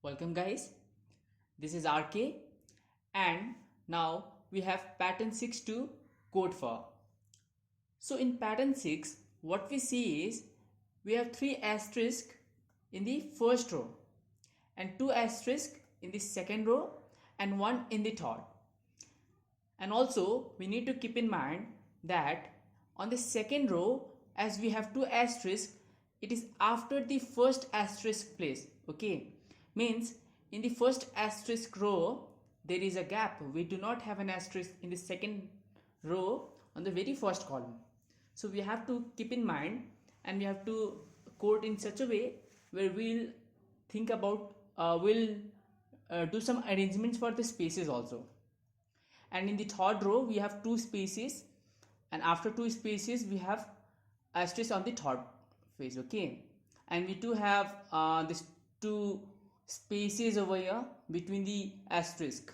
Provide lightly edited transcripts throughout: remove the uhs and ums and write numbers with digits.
Welcome guys, this is RK and now we have pattern 6 to code for. So in pattern 6 what we see is we have 3 asterisk in the first row and 2 asterisk in the second row and 1 in the third. And also we need to keep in mind that on the second row, as we have 2 asterisk, it is after the first asterisk place. Okay, means in the first asterisk row there is a gap. We do not have an asterisk in the second row on the very first column. So we have to keep in mind and we have to code in such a way where we'll think about we'll do some arrangements for the spaces also. And in the third row we have 2 spaces, and after 2 spaces we have asterisk on the third phase. Okay, and we do have this 2 spaces over here between the asterisk.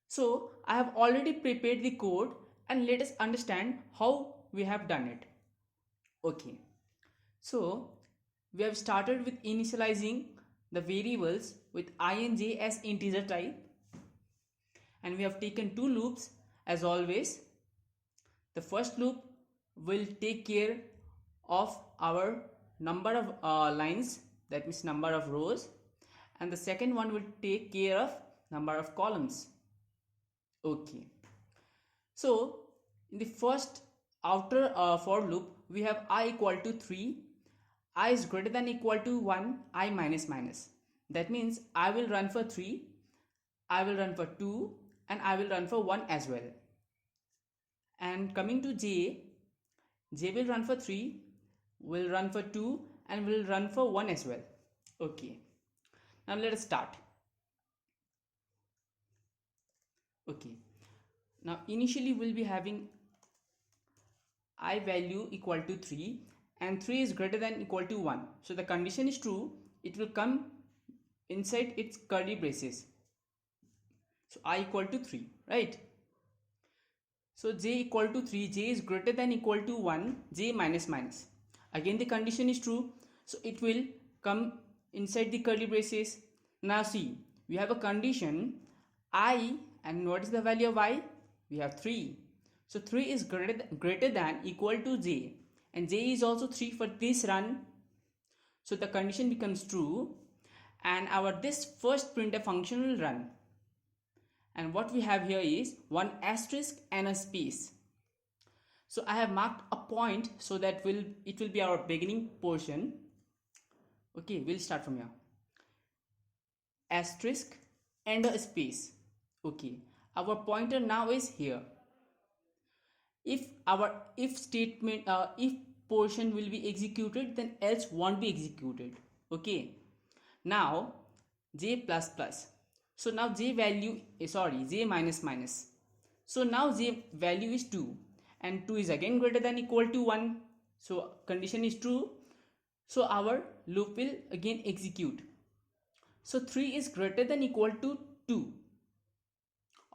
So I have already prepared the code and let us understand how we have done it. Okay, so we have started with initializing the variables with I and j as integer type, and we have taken 2 loops as always. The first loop will take care of our number of lines, that means number of rows, and the second one will take care of number of columns. Okay, so in the first outer for loop we have I equal to 3, I is greater than equal to 1, I minus minus. That means I will run for 3, I will run for 2, and I will run for 1 as well. And coming to j will run for 3, will run for 2, and will run for 1 as well. Okay, now let us start. Okay, now initially we'll be having I value equal to 3 and 3 is greater than equal to 1. So the condition is true, it will come inside its curly braces. So I equal to 3, right? So j equal to 3, j is greater than equal to 1, j minus minus. Again the condition is true, so it will come inside the curly braces. Now see, we have a condition I, and what is the value of I? We have 3. So 3 is greater than equal to j, and j is also 3 for this run. So the condition becomes true and our this first printf function will run. And what we have here is 1 asterisk and a space. So I have marked a point so that it will be our beginning portion. Okay, we'll start from here. Asterisk and a space. Okay, our pointer now is here. If our if statement if portion will be executed, then else won't be executed. Okay, now j plus plus. So now j value j minus minus. So now j value is 2 and 2 is again greater than equal to 1. So condition is true. So our loop will again execute. So 3 is greater than equal to 2.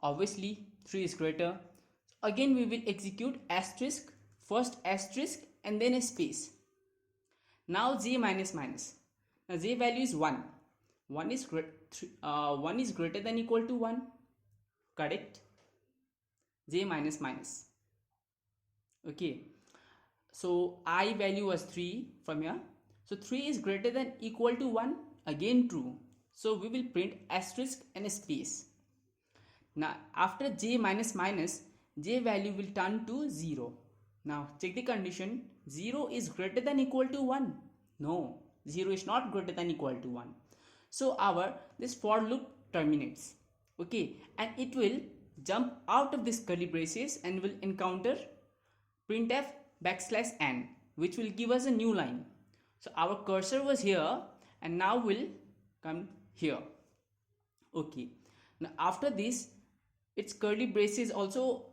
Obviously 3 is greater. Again we will execute asterisk, first asterisk and then a space. Now j minus minus. Now j value is 1. 1 is greater than equal to 1. Correct? J minus minus. Okay. So I value was 3 from here. So 3 is greater than equal to 1. Again true. So we will print asterisk and a space. Now after j minus minus, j value will turn to 0. Now check the condition. 0 is greater than equal to 1. No, 0 is not greater than equal to 1. So our this for loop terminates. Okay, and it will jump out of this curly braces and will encounter printf \n, which will give us a new line. So our cursor was here and now will come here. Okay, now after this its curly braces also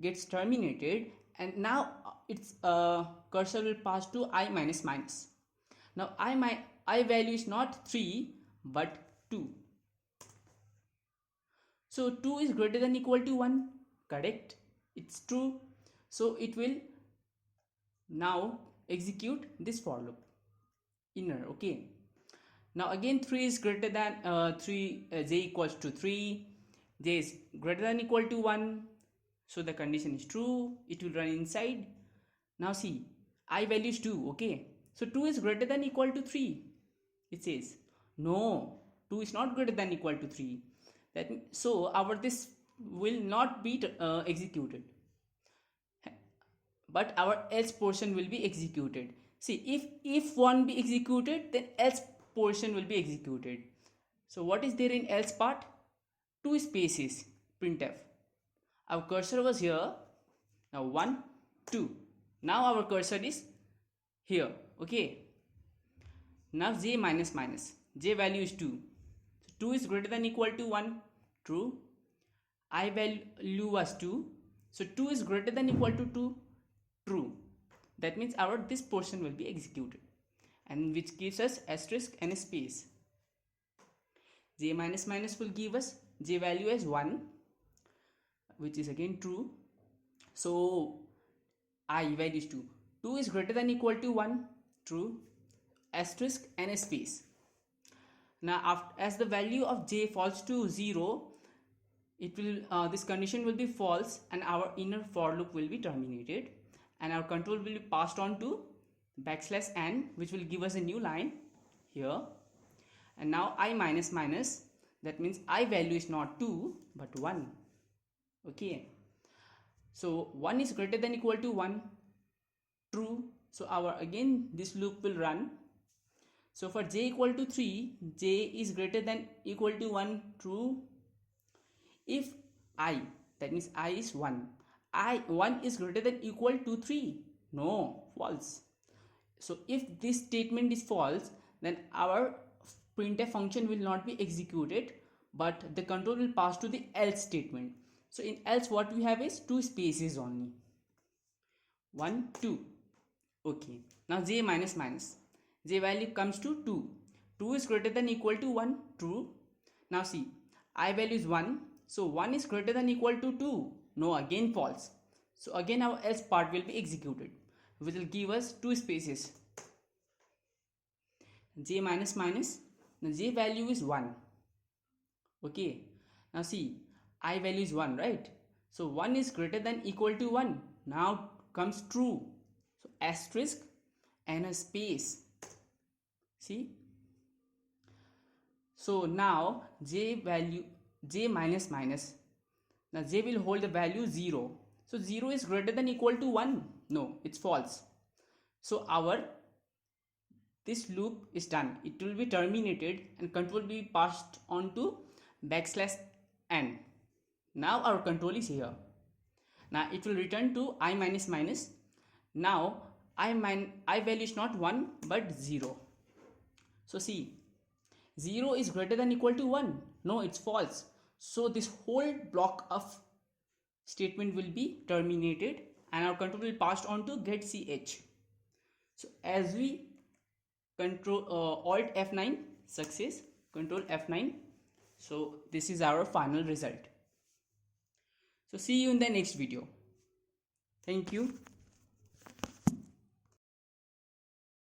gets terminated and now its cursor will pass to I minus minus. Now I value is not 3 but 2. So 2 is greater than equal to 1. Correct? It's true. So it will now execute this for loop inner. Okay. Now again 3 is greater than j equals to 3, j is greater than equal to 1, so the condition is true, it will run inside. Now see, I value is 2, okay, so 2 is greater than equal to 3. It says no, 2 is not greater than equal to 3. So our this will not be executed, but our else portion will be executed. See, if one be executed, then else portion will be executed. So what is there in else part? Two spaces, printf. Our cursor was here. Now 1 2. Now our cursor is here, okay. Now j minus minus, j value is 2, so 2 is greater than equal to 1, true. I value was 2, so 2 is greater than equal to 2, true. That means our this portion will be executed, and which gives us asterisk and a space. J minus minus will give us j value as 1, which is again true. So I value is 2, 2 is greater than equal to 1, true, asterisk and a space. Now after, as the value of j falls to 0, it will this condition will be false and our inner for loop will be terminated, and our control will be passed on to \n, which will give us a new line here. And now I minus minus, that means I value is not 2 but 1, okay. So 1 is greater than equal to 1, true, so our again this loop will run. So for j equal to 3, j is greater than equal to 1, true. If I, that means I is 1, 1 is greater than equal to 3, no, false. So if this statement is false, then our printf function will not be executed, but the control will pass to the else statement. So in else what we have is 2 spaces only, 1 2, okay. Now j minus minus, j value comes to 2, 2 is greater than equal to 1, true. Now see, I value is 1, so 1 is greater than equal to 2, no, again false. So again our else part will be executed, which will give us 2 spaces. J minus minus, the j value is 1, okay. Now see, I value is 1, right, so 1 is greater than equal to 1, now comes true, so asterisk and a space, see. So now j minus minus, now j will hold the value 0, so 0 is greater than equal to 1, no, it's false. So our this loop is done, it will be terminated and control will be passed on to \n. Now our control is here. Now it will return to I minus minus. Now I value is not 1 but 0. So see, 0 is greater than equal to 1, no, it's false. So this whole block of statement will be terminated and our control will passed on to get ch. So as we control alt F9 success, control F9, so this is our final result. So see you in the next video. Thank you.